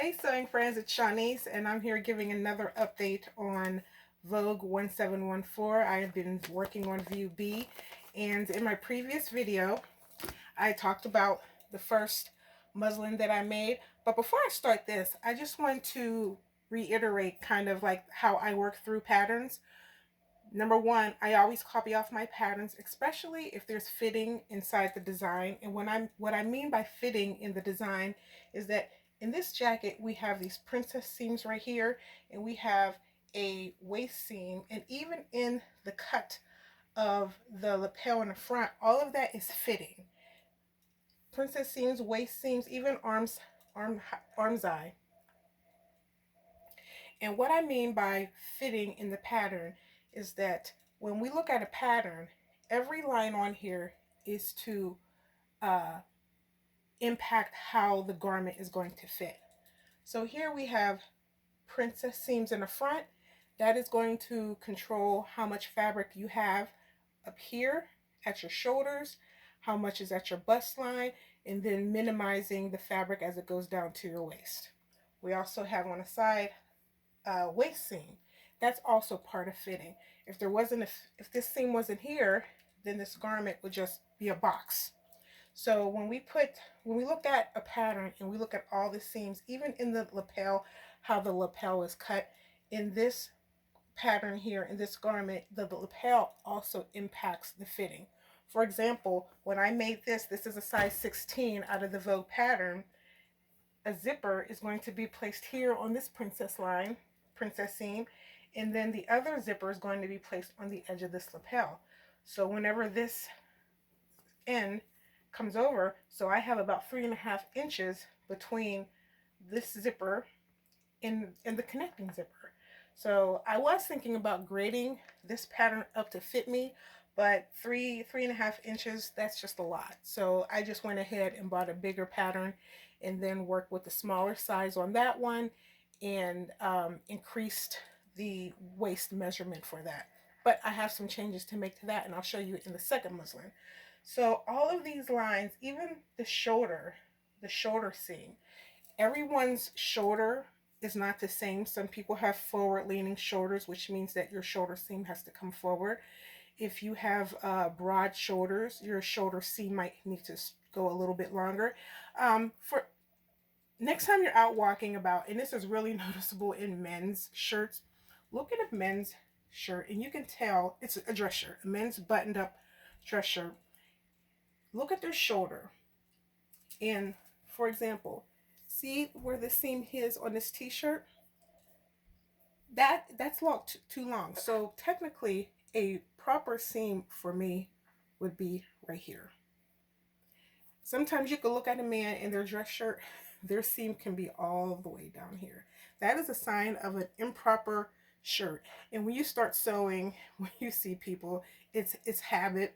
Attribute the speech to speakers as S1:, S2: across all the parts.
S1: Hey sewing friends, it's Shawnice and I'm here giving another update on Vogue 1714. I have been working on View B, and in my previous video I talked about the first muslin that I made. But before I start this, I just want to reiterate kind of like how I work through patterns. Number one, I always copy off my patterns, especially if there's fitting inside the design. And what I mean by fitting in the design is that in this jacket, we have these princess seams right here, and we have a waist seam, and even in the cut of the lapel in the front, all of that is fitting. Princess seams, waist seams, even arm's eye. And what I mean by fitting in the pattern is that when we look at a pattern, every line on here is to impact how the garment is going to fit. So here we have princess seams in the front. That is going to control how much fabric you have up here at your shoulders, how much is at your bust line, and then minimizing the fabric as it goes down to your waist. We also have on the side waist seam. That's also part of fitting. If this seam wasn't here, then this garment would just be a box. So when we look at a pattern and we look at all the seams, even in the lapel, how the lapel is cut, in this pattern here, in this garment, the lapel also impacts the fitting. For example, when I made this is a size 16 out of the Vogue pattern. A zipper is going to be placed here on this princess seam, and then the other zipper is going to be placed on the edge of this lapel. So whenever this end comes over, so I have about 3.5 inches between this zipper and the connecting zipper. So I was thinking about grading this pattern up to fit me, but 3.5 inches, that's just a lot. So I just went ahead and bought a bigger pattern and then worked with the smaller size on that one and increased the waist measurement for that. But I have some changes to make to that, and I'll show you in the second muslin. So all of these lines, even the shoulder seam, everyone's shoulder is not the same. Some people have forward leaning shoulders, which means that your shoulder seam has to come forward. If you have broad shoulders, your shoulder seam might need to go a little bit longer. For next time you're out walking about, and this is really noticeable in men's shirts, look at a men's shirt and you can tell it's a dress shirt, a men's buttoned up dress shirt. Look at their shoulder, and for example, see where the seam is on this t-shirt? That's too long. So technically a proper seam for me would be right here. Sometimes you can look at a man in their dress shirt, their seam can be all the way down here. That is a sign of an improper shirt. And when you start sewing, when you see people, it's habit.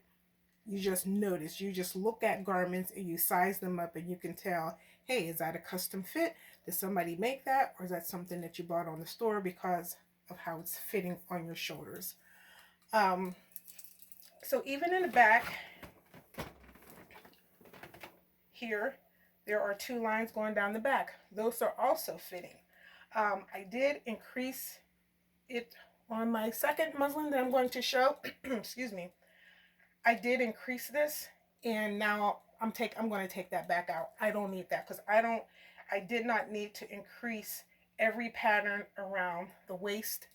S1: You just notice, you just look at garments and you size them up and you can tell, hey, is that a custom fit? Did somebody make that? Or is that something that you bought on the store because of how it's fitting on your shoulders? So even in the back here, there are 2 lines going down the back. Those are also fitting. I did increase it on my second muslin that I'm going to show. Excuse me. I did increase this, and now I'm going to take that back out. I don't need that because I did not need to increase every pattern around the waist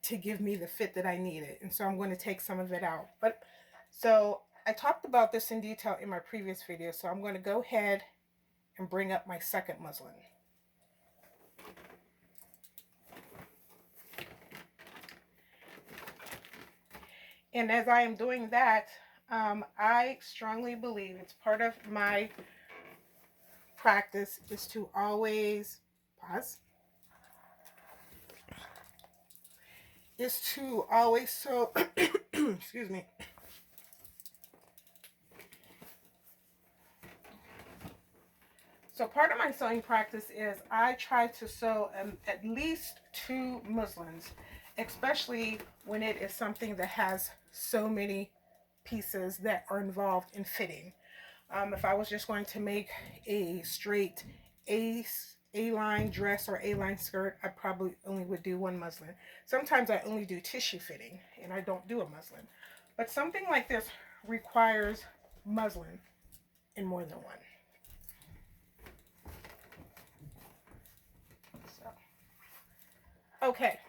S1: to give me the fit that I needed. And so I'm going to take some of it out. But so I talked about this in detail in my previous video. So I'm going to go ahead and bring up my second muslin. And as I am doing that, I strongly believe it's part of my practice is to always sew, excuse me. So part of my sewing practice is I try to sew at least 2 muslins, especially when it is something that has so many pieces that are involved in fitting. If I was just going to make a straight A A-line dress or A-line skirt, I probably only would do one muslin. Sometimes I only do tissue fitting and I don't do a muslin. But something like this requires muslin in more than one. So, okay.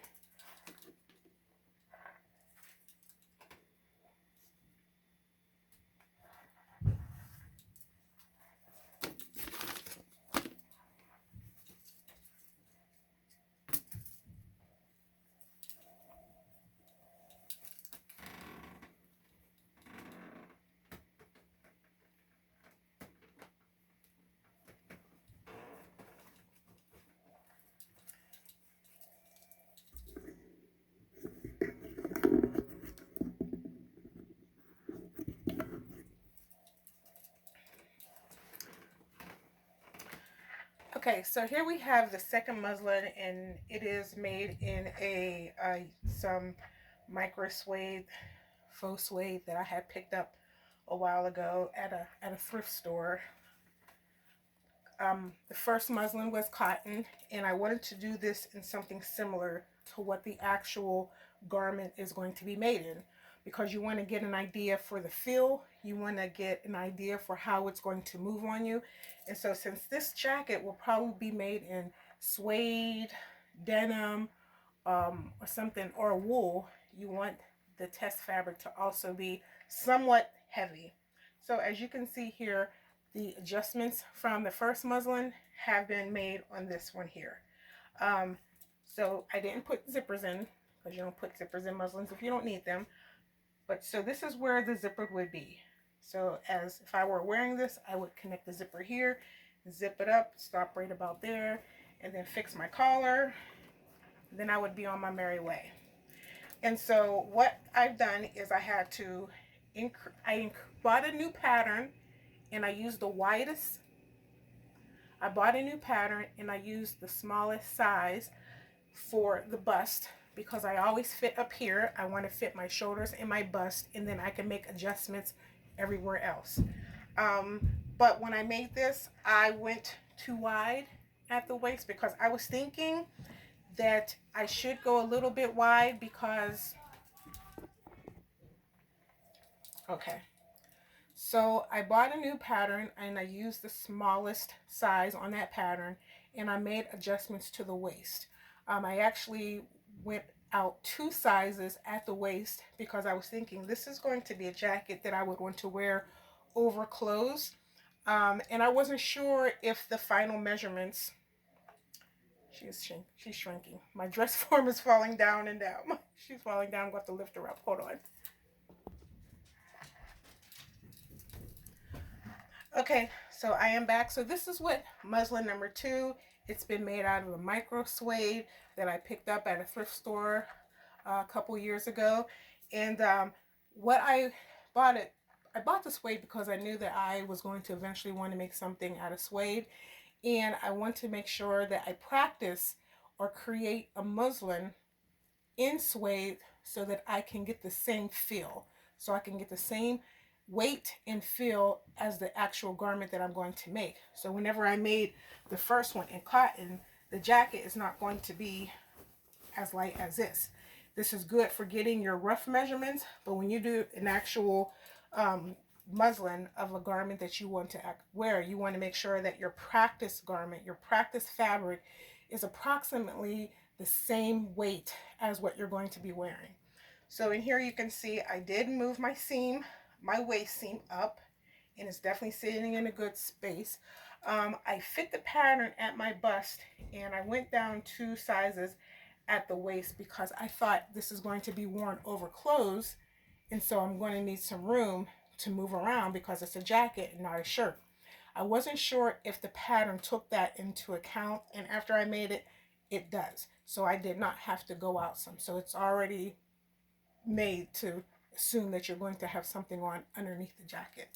S1: Okay, so here we have the second muslin, and it is made in some micro suede, faux suede that I had picked up a while ago at a thrift store. The first muslin was cotton, and I wanted to do this in something similar to what the actual garment is going to be made in, because you want to get an idea for the feel, you want to get an idea for how it's going to move on you. And so since this jacket will probably be made in suede, denim, or something, or wool, you want the test fabric to also be somewhat heavy. So as you can see here, the adjustments from the first muslin have been made on this one here. So I didn't put zippers in, because you don't put zippers in muslins if you don't need them. But so this is where the zipper would be. So as if I were wearing this, I would connect the zipper here, zip it up, stop right about there, and then fix my collar. Then I would be on my merry way. And so what I've done is I had to bought a new pattern, and I used the widest. I bought a new pattern and I used the smallest size for the bust, because I always fit up here. I want to fit my shoulders and my bust, and then I can make adjustments everywhere else. But when I made this, I went too wide at the waist, because I was thinking that I should go a little bit wide because, okay. So I bought a new pattern and I used the smallest size on that pattern, and I made adjustments to the waist. I actually went out 2 sizes at the waist, because I was thinking this is going to be a jacket that I would want to wear over clothes. And I wasn't sure if the final measurements, she's shrinking. My dress form is falling down and down. She's falling down. I'm going to lift her up. Hold on. Okay, so I am back. So this is what muslin number 2. It's been made out of a micro suede that I picked up at a thrift store a couple years ago. And what I bought it, I bought the suede because I knew that I was going to eventually want to make something out of suede. And I want to make sure that I practice or create a muslin in suede so that I can get the same feel. So I can get the same weight and feel as the actual garment that I'm going to make. So whenever I made the first one in cotton, the jacket is not going to be as light as this. This is good for getting your rough measurements, but when you do an actual muslin of a garment that you want to wear, you want to make sure that your practice garment, your practice fabric is approximately the same weight as what you're going to be wearing. So in here you can see I did move my seam, my waist seam up, and it's definitely sitting in a good space. I fit the pattern at my bust, and I went down 2 sizes at the waist because I thought this is going to be worn over clothes, and so I'm going to need some room to move around because it's a jacket and not a shirt. I wasn't sure if the pattern took that into account, and after I made it, it does. So I did not have to go out some. So it's already made to assume that you're going to have something on underneath the jacket.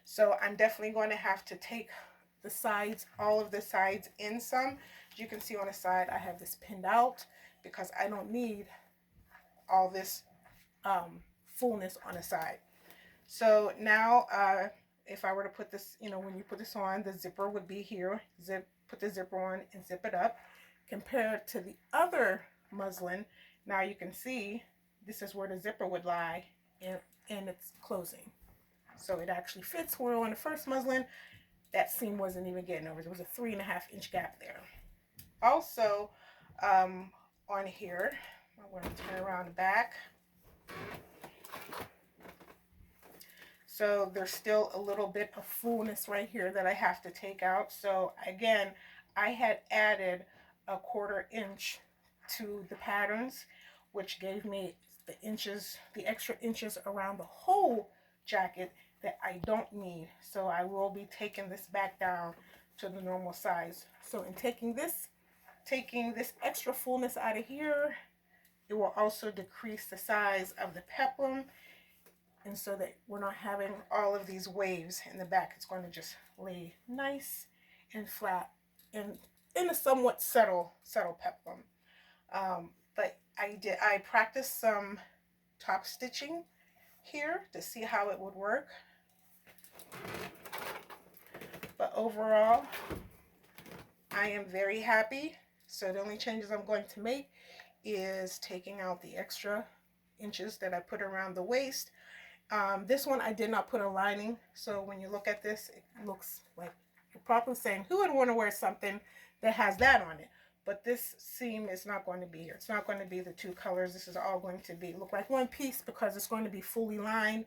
S1: So I'm definitely going to have to take the sides, all of the sides in some. As you can see on the side, I have this pinned out because I don't need all this fullness on the side. So now if I were to put this, when you put this on, the zipper would be here. put the zipper on and zip it up. Compared to the other muslin, now you can see this is where the zipper would lie and it's closing. So it actually fits, where on the first muslin, that seam wasn't even getting over. There was a 3.5-inch gap there. Also, on here, I'm going to turn around the back. So there's still a little bit of fullness right here that I have to take out. So again, I had added a 1/4 inch to the patterns, which gave me the inches, the extra inches around the whole jacket that I don't need. So I will be taking this back down to the normal size. So in taking this extra fullness out of here, it will also decrease the size of the peplum, and so that we're not having all of these waves in the back. It's going to just lay nice and flat and in a somewhat subtle peplum. But I practiced some top stitching here to see how it would work. But overall, I am very happy. So the only changes I'm going to make is taking out the extra inches that I put around the waist. This one I did not put a lining, so when you look at this, it looks like you're probably saying, who would want to wear something that has that on it? But this seam is not going to be here. It's not going to be the two colors. This is all going to be look like one piece because it's going to be fully lined,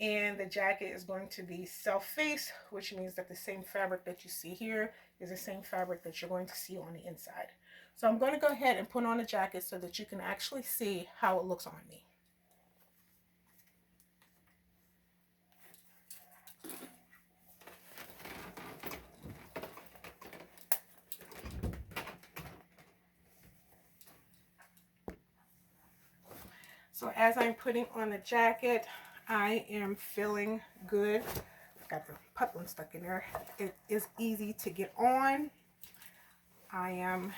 S1: and the jacket is going to be self-face, which means that the same fabric that you see here is the same fabric that you're going to see on the inside. So I'm going to go ahead and put on a jacket so that you can actually see how it looks on me. So as I'm putting on the jacket, I am feeling good. Got the peplum stuck in there. It is easy to get on. I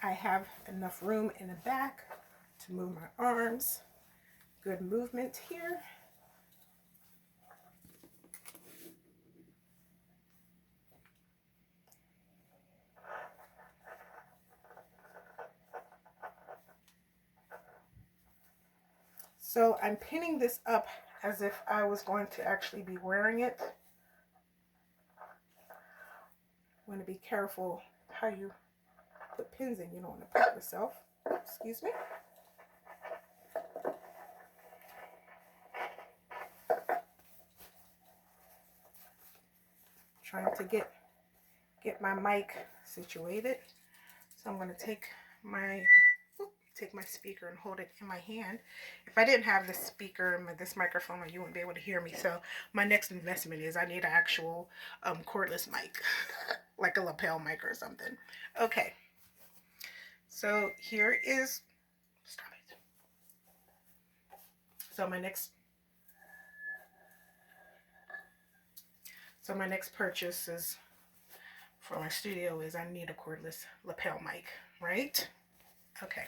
S1: have enough room in the back to move my arms. Good movement here. So I'm pinning this up as if I was going to actually be wearing it. You want to be careful how you put pins in. You don't want to put yourself. Excuse me. Trying to get my mic situated. So I'm going to take my speaker and hold it in my hand. If I didn't have this speaker and this microphone, you wouldn't be able to hear me. So my next investment is I need an actual cordless mic, like a lapel mic or something. Okay. So here is, stop it. So my next purchase is for my studio is I need a cordless lapel mic, right? Okay.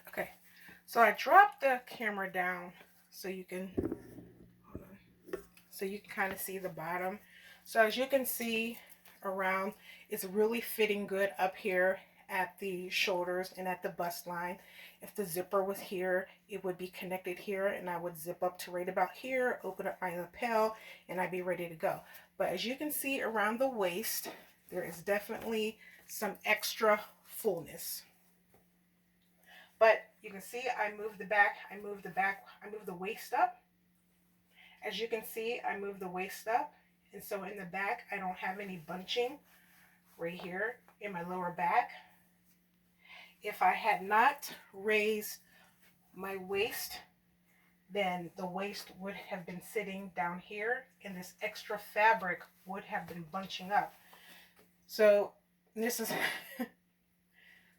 S1: Okay, so I dropped the camera down so you can kind of see the bottom. So as you can see around, it's really fitting good up here at the shoulders and at the bust line. If the zipper was here, it would be connected here, and I would zip up to right about here, open up my lapel, and I'd be ready to go. But as you can see around the waist, there is definitely some extra fullness. But you can see I moved the waist up. As you can see, I moved the waist up. And so in the back, I don't have any bunching right here in my lower back. If I had not raised my waist then the waist would have been sitting down here and this extra fabric would have been bunching up. So this is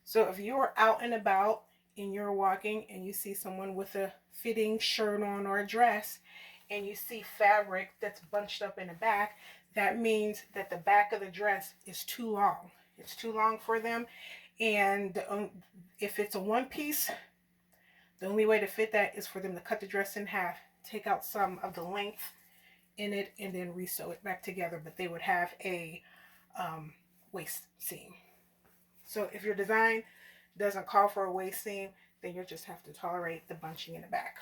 S1: so if you are out and about and you're walking and you see someone with a fitting shirt on or a dress and you see fabric that's bunched up in the back, that means that the back of the dress is too long. It's too long for them. And if it's a one piece, the only way to fit that is for them to cut the dress in half, take out some of the length in it, and then resew it back together. But they would have a waist seam. So if your design doesn't call for a waist seam, then you just have to tolerate the bunching in the back.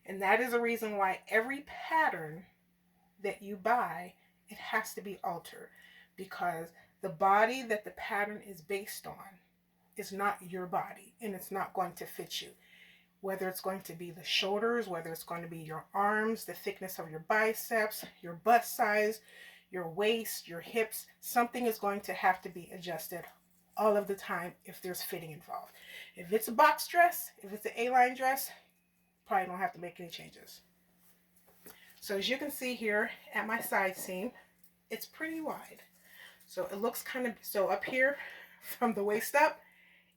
S1: And that is a reason why every pattern that you buy, it has to be altered, because the body that the pattern is based on is not your body, and it's not going to fit you. Whether it's going to be the shoulders, whether it's going to be your arms, the thickness of your biceps, your bust size, your waist, your hips, something is going to have to be adjusted all of the time if there's fitting involved. If it's a box dress, if it's an A-line dress, probably don't have to make any changes. So as you can see here at my side seam, it's pretty wide. So it looks kind of, so up here from the waist up,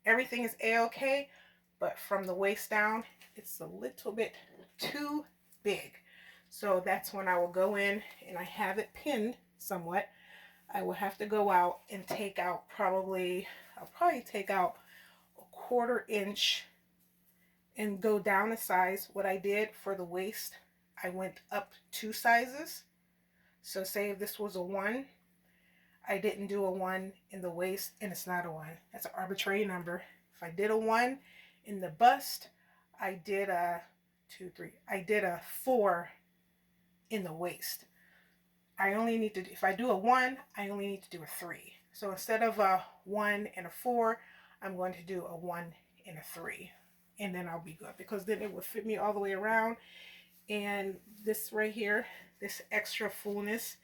S1: everything is A-okay, but from the waist down, it's a little bit too big. So that's when I will go in and I have it pinned somewhat. I will have to go out and take out I'll probably take out a 1/4 inch and go down a size. What I did for the waist, I went up 2 sizes. So say if this was a 1, I didn't do a 1 in the waist, and it's not a 1. That's an arbitrary number. If I did a 1 in the bust, I did a 2, 3. I did a 4 in the waist. I only need to, if I do a 1, I only need to do a 3. So instead of a 1 and a 4, I'm going to do a 1 and a 3. And then I'll be good, because then it will fit me all the way around. And this right here, this extra fullness,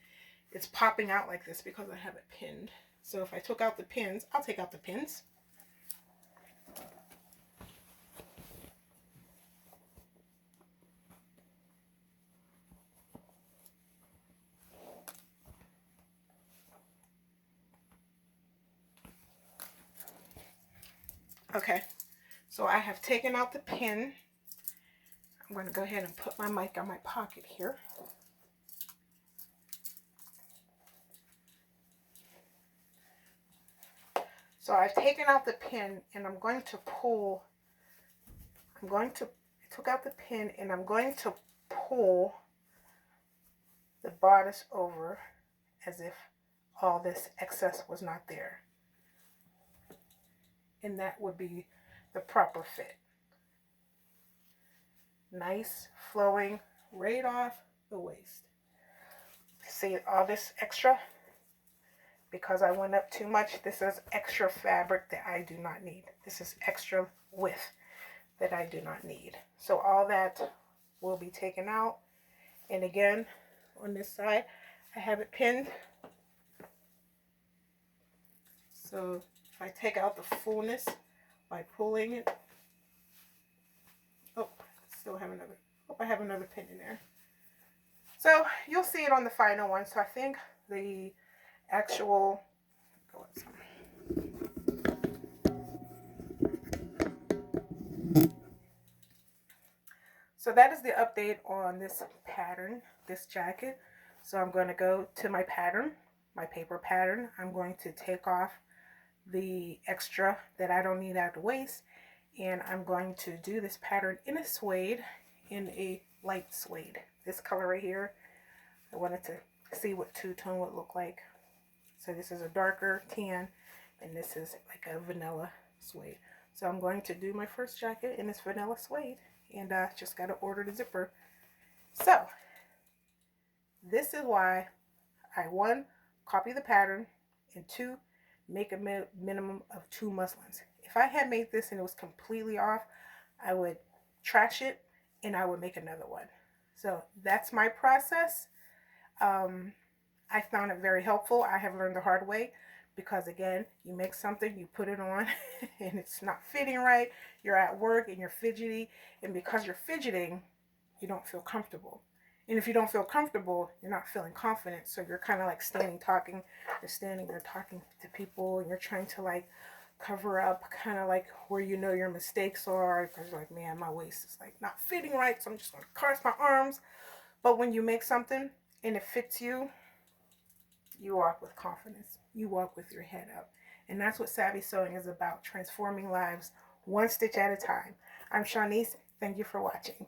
S1: it's popping out like this because I have it pinned. So if I took out the pins, I'll take out the pins. Okay, so I have taken out the pin. I'm going to go ahead and put my mic on my pocket here. So I've taken out the pin and I'm going to pull, I took out the pin and I'm going to pull the bodice over as if all this excess was not there. And that would be the proper fit. Nice, flowing, right off the waist. See all this extra? Because I went up too much, this is extra fabric that I do not need. This is extra width that I do not need. So all that will be taken out. And again, on this side, I have it pinned. So if I take out the fullness by pulling it, oh, still have another, hope I have another pin in there. So you'll see it on the final one. So I think the actual, so that is the update on this pattern, this jacket. So I'm going to go to my pattern, my paper pattern. I'm going to take off the extra that I don't need at the waist, and I'm going to do this pattern in a suede, in a light suede. This color right here, I wanted to see what two-tone would look like. So this is a darker tan, and this is like a vanilla suede. So I'm going to do my first jacket in this vanilla suede, and just got to order the zipper. So this is why I, 1, copy the pattern, and 2, make a minimum of 2 muslins. If I had made this and it was completely off, I would trash it and I would make another one. So that's my process. I found it very helpful. I have learned the hard way, Because again, you make something, you put it on, and it's not fitting right. You're at work and you're fidgety, and because you're fidgeting, you don't feel comfortable. And if you don't feel comfortable, you're not feeling confident. So you're kind of like standing talking. You're standing there talking to people, and you're trying to like cover up kind of like where you know your mistakes are, because you're like, man, my waist is like not fitting right, so I'm just going to cross my arms. But when you make something and it fits you, you walk with confidence. You walk with your head up. And that's what Savvy Sewing is about, transforming lives one stitch at a time. I'm Shawnice. Thank you for watching.